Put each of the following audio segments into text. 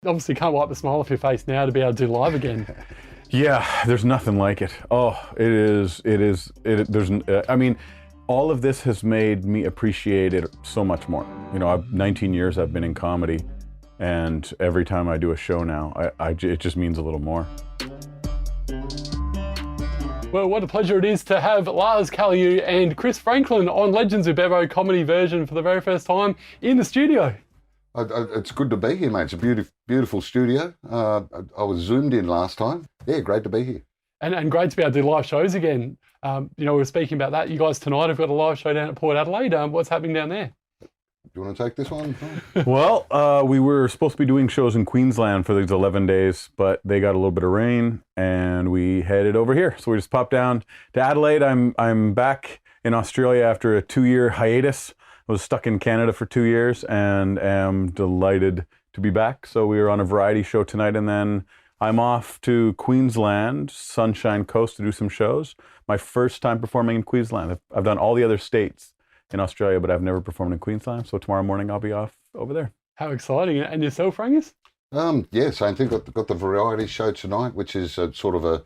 obviously can't wipe the smile off your face now to be able to do live again. Yeah, there's nothing like it. Oh, I mean, all of this has made me appreciate it so much more. You know, 19 years I've been in comedy, and every time I do a show now, it just means a little more. Well, what a pleasure it is to have Lars, Callieou and Chris Franklin on Legends of Bevo comedy version for the very first time in the studio. It's good to be here, mate. It's a beautiful studio. I was zoomed in last time. Yeah, great to be here. And great to be able to do live shows again. You know, we were speaking about that. You guys tonight have got a live show down at Port Adelaide. What's happening down there? Do you want to take this one? Well, we were supposed to be doing shows in Queensland for these 11 days, but they got a little bit of rain and we headed over here. So we just popped down to Adelaide. I'm back in Australia after a 2-year hiatus. I was stuck in Canada for 2 years and am delighted to be back. So we were on a variety show tonight, and then I'm off to Queensland, Sunshine Coast, to do some shows. My first time performing in Queensland. I've done all the other states in Australia, but I've never performed in Queensland. So tomorrow morning I'll be off over there. How exciting. And yourself, Rangus? Yeah, same thing. Got the variety show tonight, which is sort of a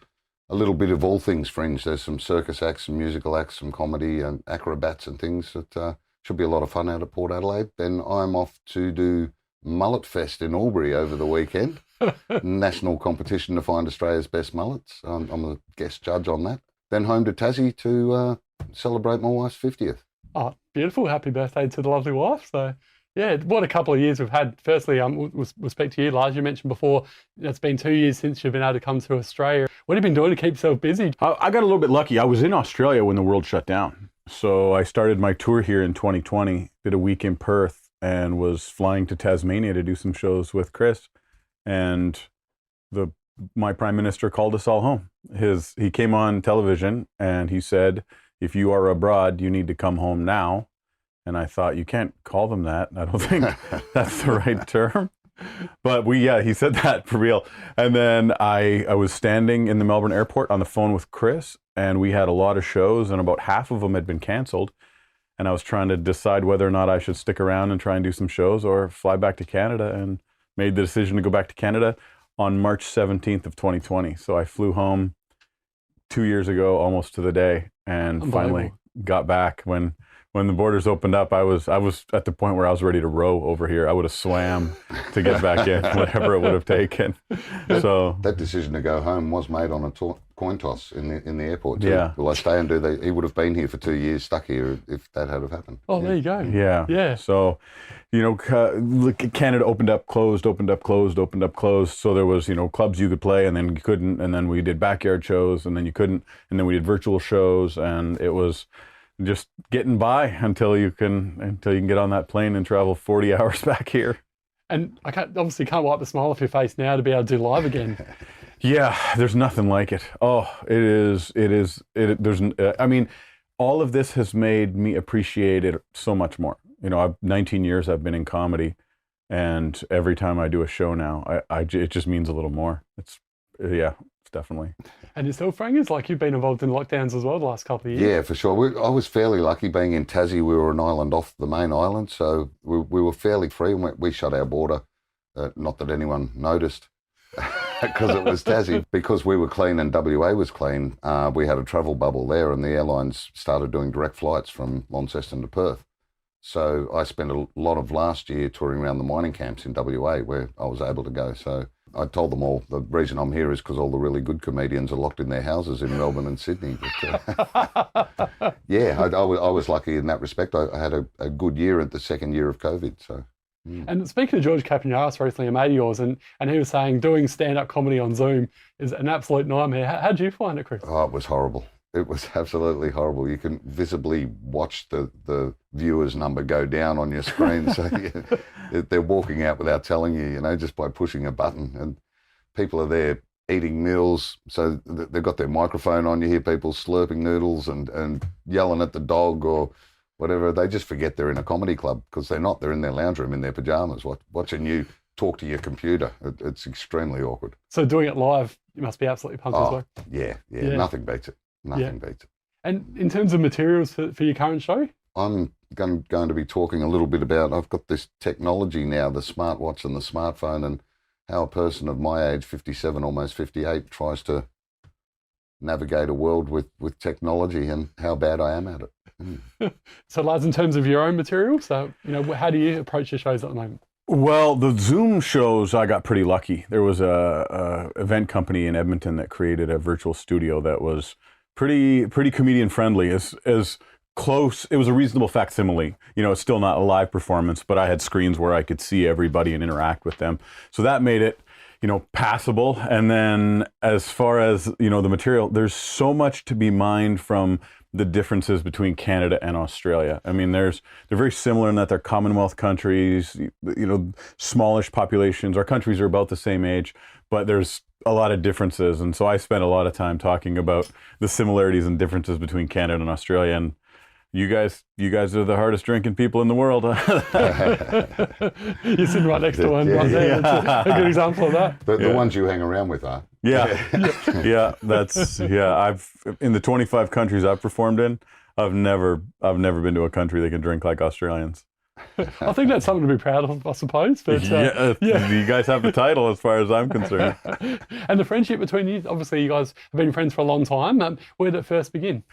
little bit of all things Fringe. There's some circus acts, some musical acts, some comedy and acrobats and things that should be a lot of fun out at Port Adelaide. Then I'm off to do Mullet Fest in Albury over the weekend. National competition to find Australia's best mullets. I'm a guest judge on that. Then home to Tassie to celebrate my wife's 50th. Oh, beautiful. Happy birthday to the lovely wife. So, yeah, what a couple of years we've had. Firstly, we'll speak to you, Lars. You mentioned before, it's been 2 years since you've been able to come to Australia. What have you been doing to keep yourself busy? I got a little bit lucky. I was in Australia when the world shut down. So I started my tour here in 2020, did a week in Perth, and was flying to Tasmania to do some shows with Chris. And my prime minister called us all home. He came on television and he said, if you are abroad, you need to come home now. And I thought, you can't call them that. I don't think that's the right term. But he said that for real. And then I was standing in the Melbourne airport on the phone with Chris, and we had a lot of shows, and about half of them had been canceled. And I was trying to decide whether or not I should stick around and try and do some shows or fly back to Canada, and made the decision to go back to Canada on March 17th of 2020. So I flew home 2 years ago, almost to the day, and finally got back. When the borders opened up, I was at the point where I was ready to row over here. I would have swam to get back in, whatever it would have taken. So that decision to go home was made on a coin toss in the airport too. Yeah. Will I stay and he would have been here for 2 years, stuck here, if that had have happened. Oh, there you go. Yeah. So, you know, Canada opened up, closed, opened up, closed, opened up, closed. So there was, you know, clubs you could play and then you couldn't. And then we did backyard shows and then you couldn't. And then we did virtual shows, and it was just getting by until you can get on that plane and travel 40 hours back here. And I obviously can't wipe the smile off your face now to be able to do live again. Yeah, there's nothing like it. Oh, I mean, all of this has made me appreciate it so much more. You know, 19 years I've been in comedy, and every time I do a show now, it just means a little more. It's definitely. And yourself, Frangus, like you've been involved in lockdowns as well the last couple of years. Yeah, for sure. I was fairly lucky being in Tassie. We were an island off the main island, so we were fairly free. We shut our border, not that anyone noticed, because it was Tassie. Because we were clean and WA was clean, we had a travel bubble there, and the airlines started doing direct flights from Launceston to Perth. So I spent a lot of last year touring around the mining camps in WA where I was able to go. So I told them all the reason I'm here is because all the really good comedians are locked in their houses in Melbourne and Sydney. But, I was lucky in that respect. I had a good year at the second year of COVID. So. And speaking of George Capignaris, recently a mate of yours, and he was saying doing stand-up comedy on Zoom is an absolute nightmare. How did you find it, Chris? Oh, it was horrible. It was absolutely horrible. You can visibly watch the viewers number go down on your screen. So they're walking out without telling you, you know, just by pushing a button. And people are there eating meals. So they've got their microphone on. You hear people slurping noodles and yelling at the dog or whatever. They just forget they're in a comedy club because they're not. They're in their lounge room in their pajamas watching you talk to your computer. It's extremely awkward. So doing it live, you must be absolutely pumped as well. Yeah. Nothing beats it. Nothing beats it. And in terms of materials for your current show? I'm going to be talking a little bit about, I've got this technology now, the smartwatch and the smartphone, and how a person of my age, 57, almost 58, tries to navigate a world with technology and how bad I am at it. So, Lars, in terms of your own material, so, how do you approach your shows at the moment? Well, the Zoom shows, I got pretty lucky. There was a event company in Edmonton that created a virtual studio that was pretty comedian friendly. As close, it was a reasonable facsimile. It's still not a live performance, but I had screens where I could see everybody and interact with them. So that made it, passable. And then as far as, the material, there's so much to be mined from the differences between Canada and Australia. I mean, they're very similar in that they're Commonwealth countries, smallish populations. Our countries are about the same age, but there's a lot of differences. And so I spent a lot of time talking about the similarities and differences between Canada and Australia. And you guys are the hardest drinking people in the world. You're sitting right next to one right there. That's a good example of that. The ones you hang around with are. Yeah. I've in the 25 countries I've performed in, I've never been to a country that can drink like Australians. I think that's something to be proud of, I suppose. But you guys have the title as far as I'm concerned. And the friendship between you, obviously you guys have been friends for a long time. Where did it first begin?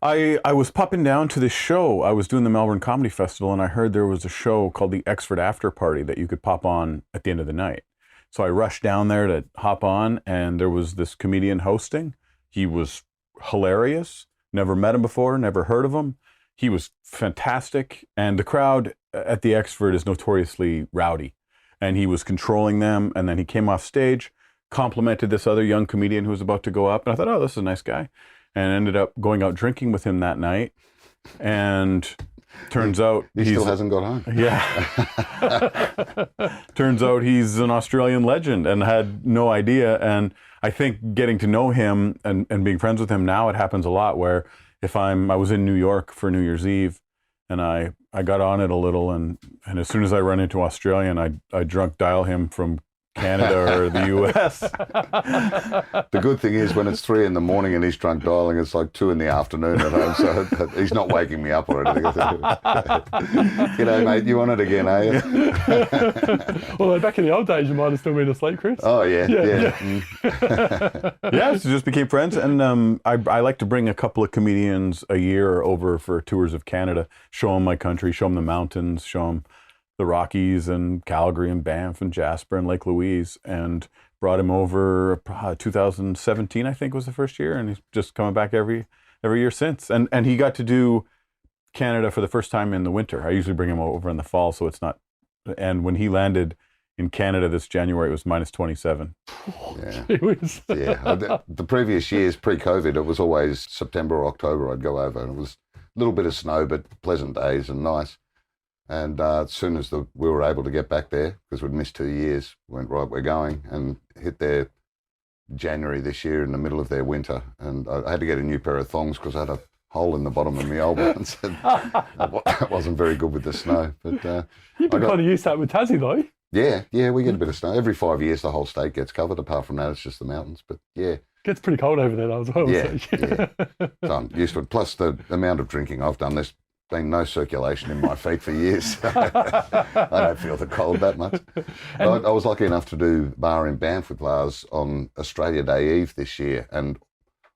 I was popping down to this show. I was doing the Melbourne Comedy Festival, and I heard there was a show called the Exford After Party that you could pop on at the end of the night. So I rushed down there to hop on, and there was this comedian hosting. He was hilarious. Never met him before, never heard of him. He was fantastic, and the crowd at the Exford is notoriously rowdy, and he was controlling them, and then he came off stage, complimented this other young comedian who was about to go up, and I thought, oh, this is a nice guy. And ended up going out drinking with him that night. And turns out he still hasn't got home. Yeah. Turns out he's an Australian legend and had no idea. And I think getting to know him and being friends with him now, it happens a lot where if I was in New York for New Year's Eve and I got on it a little and as soon as I run into Australian, I drunk dial him from Canada or the US. The good thing is when it's 3 a.m. and he's drunk dialing, it's like 2 p.m. at home, so he's not waking me up or anything. G'day, mate, you want it again, are you? Well, back in the old days, you might have still been asleep, Chris. Oh, yeah. Yeah, so just became friends, and I like to bring a couple of comedians a year over for tours of Canada, show them my country, show them the mountains, show them the Rockies and Calgary and Banff and Jasper and Lake Louise, and brought him over 2017, I think was the first year, and he's just coming back every year since. And he got to do Canada for the first time in the winter. I usually bring him over in the fall, so it's not. And when he landed in Canada this January, it was minus 27. Yeah. The previous years, pre-COVID, it was always September or October I'd go over, and it was a little bit of snow, but pleasant days and nice. And as soon as we were able to get back there, because we'd missed 2 years, went, right, we're going, and hit there January this year in the middle of their winter. And I had to get a new pair of thongs because I had a hole in the bottom of my old ones. I wasn't very good with the snow. But you've been kind of used to that with Tassie, though. Yeah, we get a bit of snow. Every 5 years, the whole state gets covered. Apart from that, it's just the mountains. But yeah. It gets pretty cold over there, though, as well. Yeah. So I'm used to it. Plus the amount of drinking I've done, there's been no circulation in my feet for years. I don't feel the cold that much. I was lucky enough to do bar in Banff with Lars on Australia Day Eve this year, and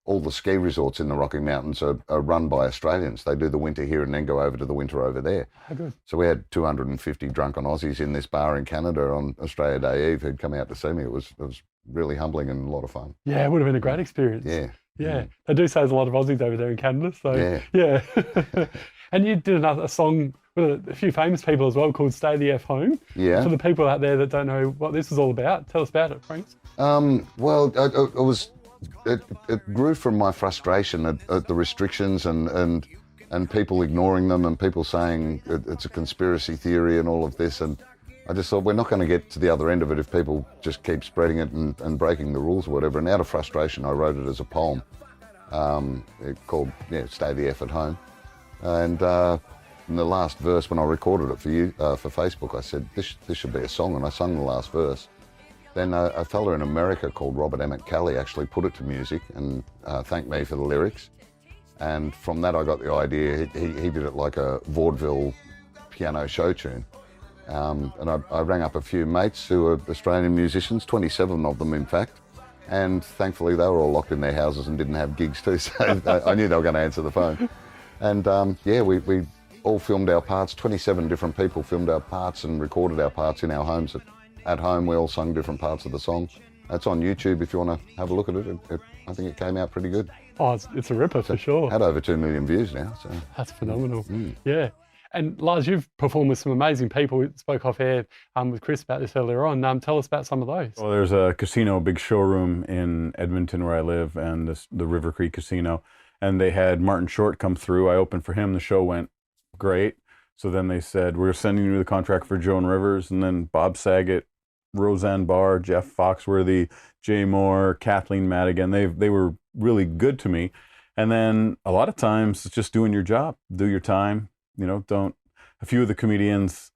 all the ski resorts in the Rocky Mountains are run by Australians. They do the winter here and then go over to the winter over there. Oh, good. So we had 250 drunken Aussies in this bar in Canada on Australia Day Eve who'd come out to see me. It was really humbling and a lot of fun. Yeah, it would have been a great experience. Yeah. They do say there's a lot of Aussies over there in Canada. So yeah. And you did a song with a few famous people as well called Stay the F Home. Yeah. For the people out there that don't know what this is all about, tell us about it, Frank. Well, it grew from my frustration at the restrictions and people ignoring them and people saying it's a conspiracy theory and all of this. And I just thought, we're not going to get to the other end of it if people just keep spreading it and breaking the rules or whatever. And out of frustration, I wrote it as a poem called Stay the F at Home. And in the last verse, when I recorded it for you for Facebook, I said, this should be a song, and I sung the last verse. Then a fella in America called Robert Emmett Kelly actually put it to music and thanked me for the lyrics. And from that I got the idea. He did it like a vaudeville piano show tune. And I rang up a few mates who are Australian musicians, 27 of them in fact, and thankfully they were all locked in their houses and didn't have gigs too, so I knew they were going to answer the phone. And we all filmed our parts, 27 different people filmed our parts and recorded our parts in our homes. At home we all sung different parts of the song. It's on YouTube if you want to have a look at it. I think it came out pretty good. Oh, it's a ripper for sure. Had over 2 million views now. So that's phenomenal. Yeah. And Lars, you've performed with some amazing people. We spoke off air with Chris about this earlier on. Tell us about some of those. Well, there's a casino, a big showroom in Edmonton where I live, and the River Creek Casino. And they had Martin Short come through. I opened for him. The show went great. So then they said, we're sending you the contract for Joan Rivers. And then Bob Saget, Roseanne Barr, Jeff Foxworthy, Jay Moore, Kathleen Madigan. They were really good to me. And then a lot of times it's just doing your job, do your time. A few of the comedians,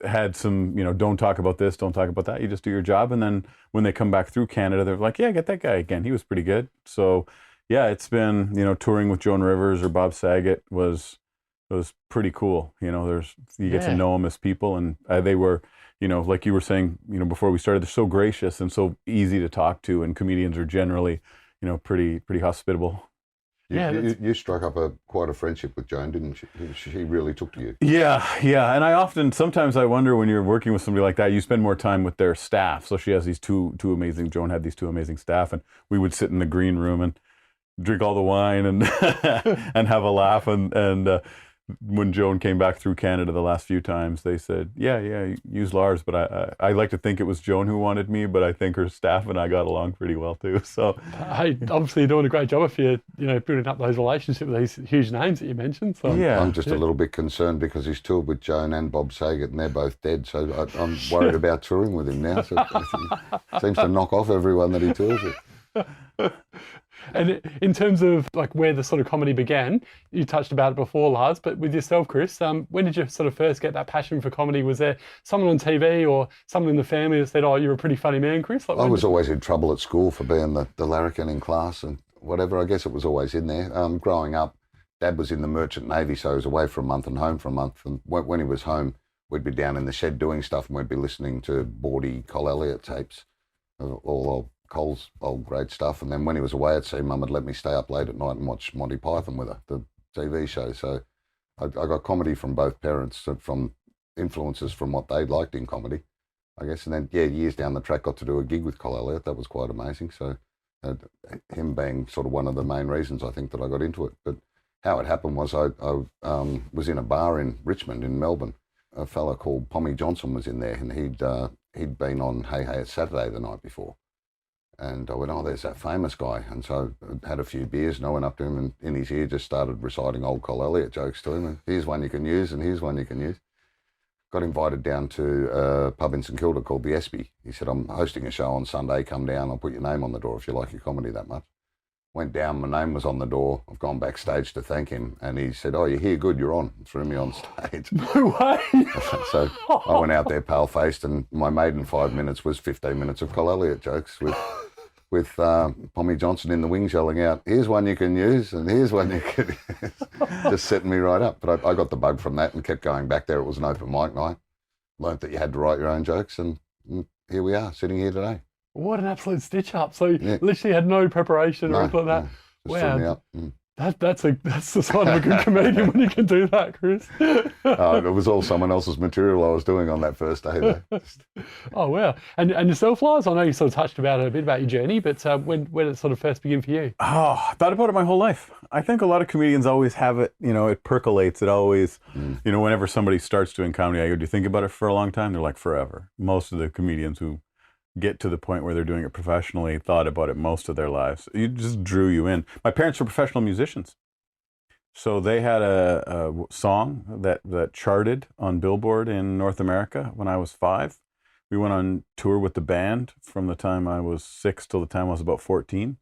had some, don't talk about this, don't talk about that. You just do your job. And then when they come back through Canada, they're like, yeah, get that guy again. He was pretty good. So yeah, it's been, touring with Joan Rivers or Bob Saget was pretty cool. You get to know them as people, and they were, like you were saying, before we started, they're so gracious and so easy to talk to, and comedians are generally, pretty hospitable. You struck up quite a friendship with Joan, didn't she? She really took to you. Yeah. And sometimes I wonder, when you're working with somebody like that, you spend more time with their staff. So she has these two amazing, Joan had these two amazing staff, and we would sit in the green room and drink all the wine and and have a laugh. And when Joan came back through Canada the last few times, they said, yeah, use Lars. But I like to think it was Joan who wanted me, but I think her staff and I got along pretty well too. So, hey, obviously you're doing a great job if you're, building up those relationships with these huge names that you mentioned. So yeah, I'm just a little bit concerned because he's toured with Joan and Bob Saget, and they're both dead. So I'm worried about touring with him now. So he seems to knock off everyone that he tours with. And in terms of like where the sort of comedy began, you touched about it before, Lars, but with yourself, Chris, when did you sort of first get that passion for comedy? Was there someone on TV or someone in the family that said, oh, you're a pretty funny man, Chris? I was always in trouble at school for being the larrikin in class and whatever. I guess it was always in there. Growing up, Dad was in the Merchant Navy, so he was away for a month and home for a month. And when he was home, we'd be down in the shed doing stuff, and we'd be listening to bawdy Col Elliott tapes, all Cole's old great stuff. And then when he was away at sea, Mum would let me stay up late at night and watch Monty Python with her, the TV show. So I got comedy from both parents, from influences from what they liked in comedy, I guess. And then, years down the track, got to do a gig with Col Elliott. That was quite amazing. So him being sort of one of the main reasons, I think, that I got into it. But how it happened was I was in a bar in Richmond in Melbourne. A fella called Pommy Johnson was in there, and he'd been on Hey Hey It's Saturday the night before. And I went, oh, there's that famous guy. And so I had a few beers, and I went up to him and in his ear just started reciting old Col Elliott jokes to him. And here's one you can use, and here's one you can use. Got invited down to a pub in St Kilda called the Espy. He said, I'm hosting a show on Sunday, come down, I'll put your name on the door if you like your comedy that much. Went down, my name was on the door. I've gone backstage to thank him. And he said, oh, you're here, good, you're on. Threw me on stage. No way. So I went out there pale-faced, and my maiden 5 minutes was 15 minutes of Col Elliott jokes with Pommy Johnson in the wings yelling out, here's one you can use, and here's one you can use. Just setting me right up. But I got the bug from that and kept going back there. It was an open mic night. Learned that you had to write your own jokes, and here we are, sitting here today. What an absolute stitch up. So you literally had no preparation or anything like that. No, just threw me up. That's the sign of a good comedian when you can do that, Chris. It was all someone else's material I was doing on that first day though. Oh, wow. And yourself, Lars? I know you sort of touched about it a bit about your journey, but when did it sort of first begin for you? Oh, I thought about it my whole life. I think a lot of comedians always have it, it percolates. It always, whenever somebody starts doing comedy, I go, do you think about it for a long time? They're like, forever. Most of the comedians who get to the point where they're doing it professionally thought about it most of their lives. It just drew you in. My parents were professional musicians. So they had a song that charted on Billboard in North America when I was 5. We went on tour with the band from the time I was 6 till the time I was about 14.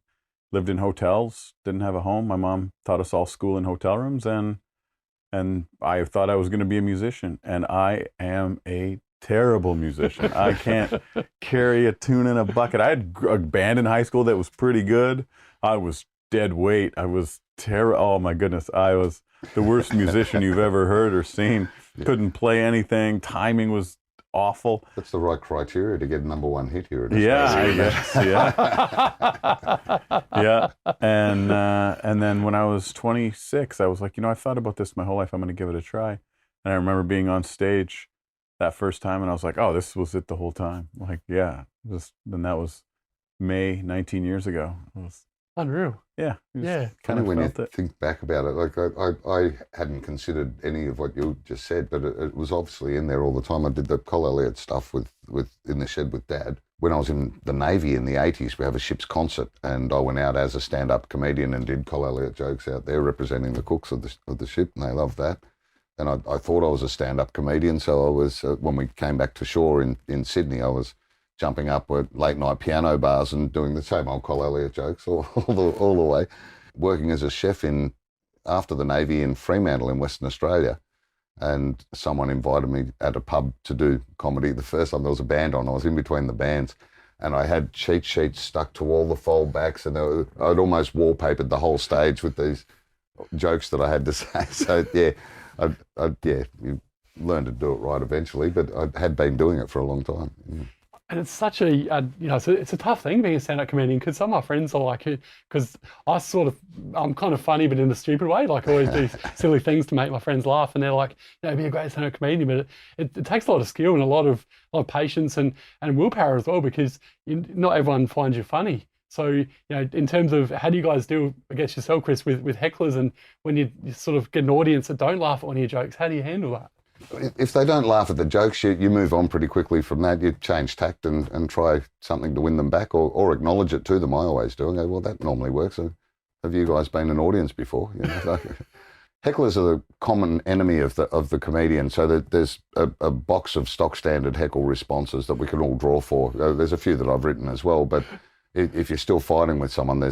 Lived in hotels, didn't have a home. My mom taught us all school in hotel rooms, and I thought I was going to be a musician. And I am a terrible musician. I can't carry a tune in a bucket. I had a band in high school that was pretty good. I was dead weight. I was terrible. Oh my goodness. I was the worst musician you've ever heard or seen. couldn't play anything. Timing was awful. That's the right criteria to get #1 hit here. Yeah, I guess. Yeah, yeah. And then when I was 26, I was like, I thought about this my whole life. I'm going to give it a try. And I remember being on stage that first time, and I was like, oh, this was it the whole time. Like, yeah. Then that was May 19 years ago. It was unreal. Yeah. Kind of when you think back about it, like I hadn't considered any of what you just said, but it was obviously in there all the time. I did the Callieou stuff with in the shed with Dad. When I was in the Navy in the 80s, we have a ship's concert, and I went out as a stand-up comedian and did Callieou jokes out there representing the cooks of the ship, and they loved that. And I thought I was a stand-up comedian, so I was, when we came back to shore in Sydney, I was jumping up at late-night piano bars and doing the same old Callieou jokes all the way. Working as a chef after the Navy in Fremantle in Western Australia, and someone invited me at a pub to do comedy. The first time there was a band on, I was in between the bands, and I had cheat sheets stuck to all the fold backs, and I'd almost wallpapered the whole stage with these jokes that I had to say. So yeah, you learn to do it right eventually, but I had been doing it for a long time. Yeah. And it's such it's a tough thing being a stand-up comedian, because some of my friends are like, because I'm kind of funny, but in a stupid way. Like I always do silly things to make my friends laugh, and they're like, be a great stand-up comedian, but it takes a lot of skill and a lot of patience and willpower as well, because not everyone finds you funny. So, in terms of how do you guys deal, I guess yourself, Chris, with hecklers, and when you sort of get an audience that don't laugh at one of your jokes, how do you handle that? If they don't laugh at the jokes, you move on pretty quickly from that. You change tact and try something to win them back, or acknowledge it to them. I always do. And go, well, that normally works. Have you guys been an audience before? Hecklers are the common enemy of the comedian. So that there's a box of stock standard heckle responses that we can all draw for. There's a few that I've written as well, but if you're still fighting with someone,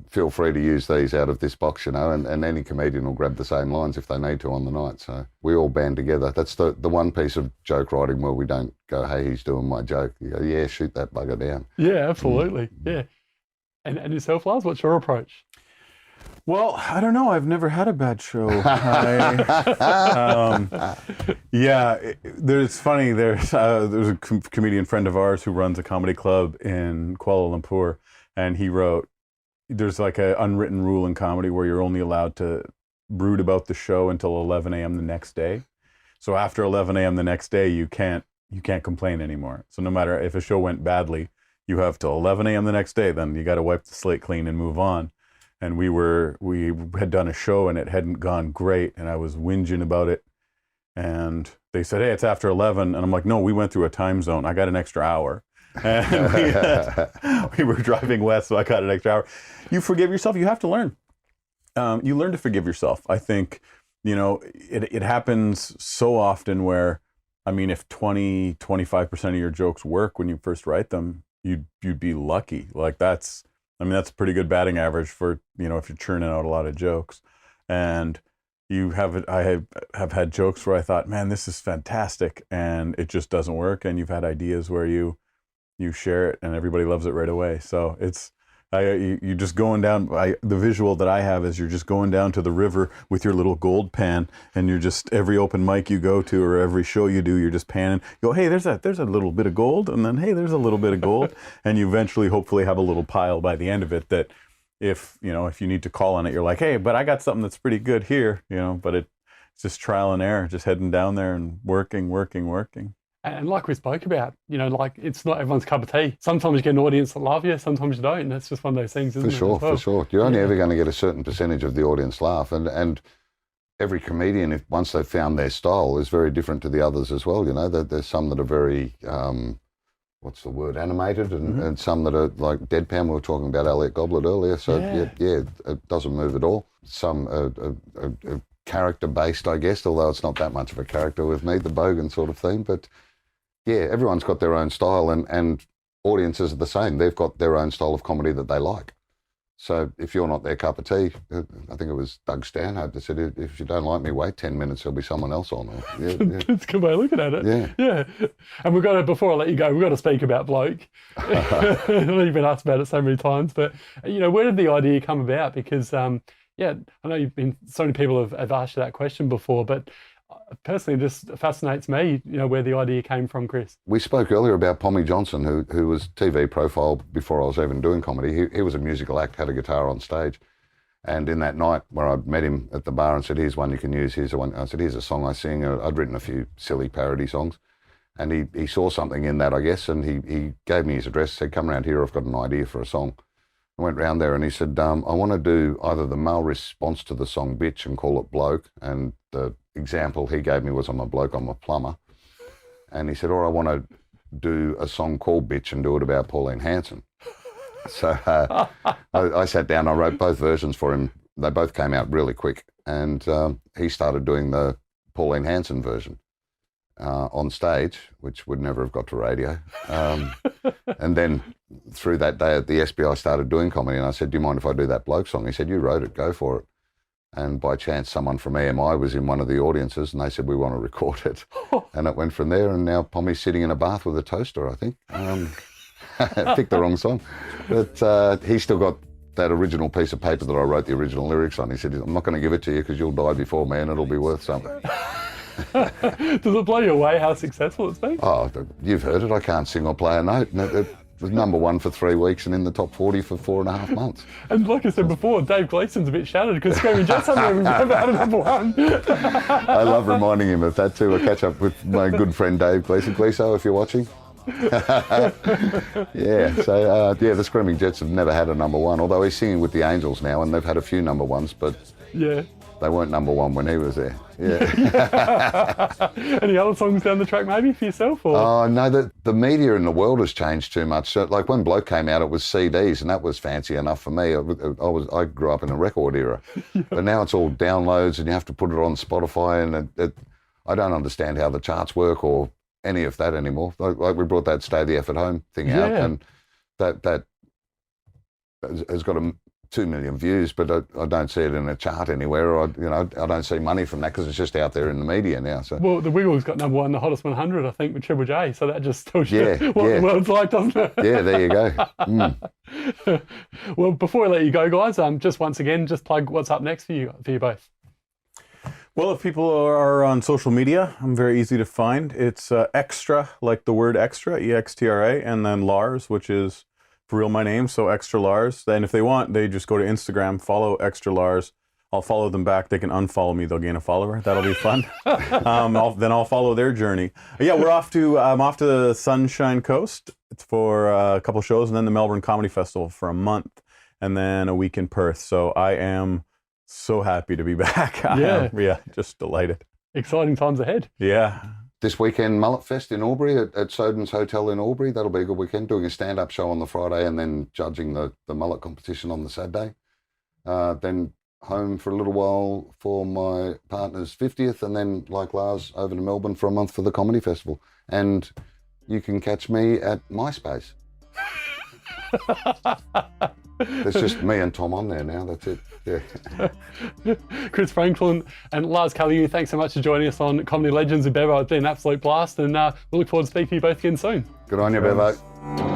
feel free to use these out of this box, and any comedian will grab the same lines if they need to on the night. So we all band together. That's the one piece of joke writing where we don't go, hey, he's doing my joke. You go, yeah, shoot that bugger down. Yeah, absolutely. Yeah. And yourself, Lars, what's your approach? Well, I don't know. I've never had a bad show. It's funny. There's a comedian friend of ours who runs a comedy club in Kuala Lumpur, and he wrote, there's like an unwritten rule in comedy where you're only allowed to brood about the show until 11 a.m. the next day. So after 11 a.m. the next day, you can't complain anymore. So no matter if a show went badly, you have till 11 a.m. the next day, then you got to wipe the slate clean and move on. And we had done a show and it hadn't gone great, and I was whinging about it. And they said, hey, it's after 11. And I'm like, no, we went through a time zone. I got an extra hour. And we were driving west, so I got an extra hour. You forgive yourself. You have to learn. You learn to forgive yourself. I think, it happens so often where, if 20-25% of your jokes work when you first write them, you'd be lucky. Like that's a pretty good batting average for, if you're churning out a lot of jokes. And I have had jokes where I thought, man, this is fantastic, and it just doesn't work. And you've had ideas where you share it and everybody loves it right away. So you're just going down. The visual that I have is you're just going down to the river with your little gold pan, and you're just, every open mic you go to or every show you do, you're just panning. You go, hey, there's a little bit of gold, and then hey, there's a little bit of gold, and you eventually, hopefully, have a little pile by the end of it that, if you need to call on it, you're like, hey, but I got something that's pretty good here, But it's just trial and error, just heading down there and working. And like we spoke about, it's not everyone's cup of tea. Sometimes you get an audience that love you, sometimes you don't. And that's just one of those things, isn't it? For sure. You're only ever going to get a certain percentage of the audience laugh. And every comedian, once they've found their style, is very different to the others as well. There's some that are very, animated, and some that are like deadpan. We were talking about Elliot Goblet earlier. So, it doesn't move at all. Some are character-based, I guess, although it's not that much of a character with me, the Bogan sort of thing. But yeah, everyone's got their own style, and audiences are the same. They've got their own style of comedy that they like. So if you're not their cup of tea, I think it was Doug Stanhope that said, if you don't like me, wait 10 minutes, there'll be someone else on. That's a good way of looking at it. Yeah. And before I let you go, we've got to speak about Bloke. I know you've been asked about it so many times, but, where did the idea come about? Because, I know so many people have asked you that question before, but personally, it just fascinates me, where the idea came from, Chris. We spoke earlier about Pommy Johnson, who was TV profile before I was even doing comedy. He was a musical act, had a guitar on stage. And in that night where I met him at the bar and said, here's one you can use, here's the one. I said, here's a song I sing. I'd written a few silly parody songs. And he saw something in that, I guess, and he gave me his address, said, come around here, I've got an idea for a song. I went round there and he said, I want to do either the male response to the song Bitch and call it Bloke. And the example he gave me was, I'm a bloke, I'm a plumber. And he said, or I want to do a song called Bitch and do it about Pauline Hanson. So I sat down, I wrote both versions for him. They both came out really quick. And he started doing the Pauline Hanson version on stage, which would never have got to radio. And then through that day at the SBI, I started doing comedy. And I said, do you mind if I do that Bloke song? He said, you wrote it, go for it. And by chance, someone from EMI was in one of the audiences and they said, we want to record it. And it went from there. And now Pommy's sitting in a bath with a toaster, I think. Picked the wrong song. But he's still got that original piece of paper that I wrote the original lyrics on. He said, I'm not going to give it to you because you'll die before me and it'll be worth something. Does it blow you away how successful it's been? Oh, you've heard it. I can't sing or play a note. It was #1 for 3 weeks and in the top 40 for 4.5 months. And like I said before, Dave Gleason's a bit shattered because Screaming Jets haven't never had a #1. I love reminding him of that too. I catch up with my good friend Dave Gleason. Gleaso, if you're watching. The Screaming Jets have never had a #1, although he's singing with the Angels now and they've had a few #1s, but yeah, they weren't #1 when he was there. Yeah. Any other songs down the track maybe for yourself? Or? Oh, no, the media in the world has changed too much. So, like when Bloke came out, it was CDs and that was fancy enough for me. I grew up in a record era, but now it's all downloads and you have to put it on Spotify and I don't understand how the charts work or any of that anymore. Like we brought that Stay the F at Home thing out and that has got 2 million views, but I don't see it in a chart anywhere. I don't see money from that because it's just out there in the media now. So well, the Wiggles got #1, the Hottest 100, I think, with Triple J. So that just tells you what the world's like, doesn't it? Yeah, there you go. Well, before I let you go, guys, just once again, just plug what's up next for you both. Well, if people are on social media, I'm very easy to find. It's extra, like the word extra, EXTRA, and then Lars, which is for real my name, so Extra Lars. Then if they want, they just go to Instagram, follow Extra Lars. I'll follow them back. They can unfollow me. They'll gain a follower. That'll be fun. Then I'll follow their journey. Yeah, I'm off to the Sunshine Coast. It's for a couple shows, and then the Melbourne Comedy Festival for a month, and then a week in Perth. So I am so happy to be back. Just delighted. Exciting times ahead. Yeah. This weekend, Mullet Fest in Albury at Soden's Hotel in Albury. That'll be a good weekend, doing a stand-up show on the Friday and then judging the mullet competition on the Saturday. Then home for a little while for my partner's 50th and then, like Lars, over to Melbourne for a month for the Comedy Festival. And you can catch me at MySpace. There's just me and Tom on there now, that's it. Yeah. Chris Franklin and Lars Callieou, thanks so much for joining us on Comedy Legends with Bevo. It's been an absolute blast and we look forward to speaking to you both again soon. Good on you, Bevo.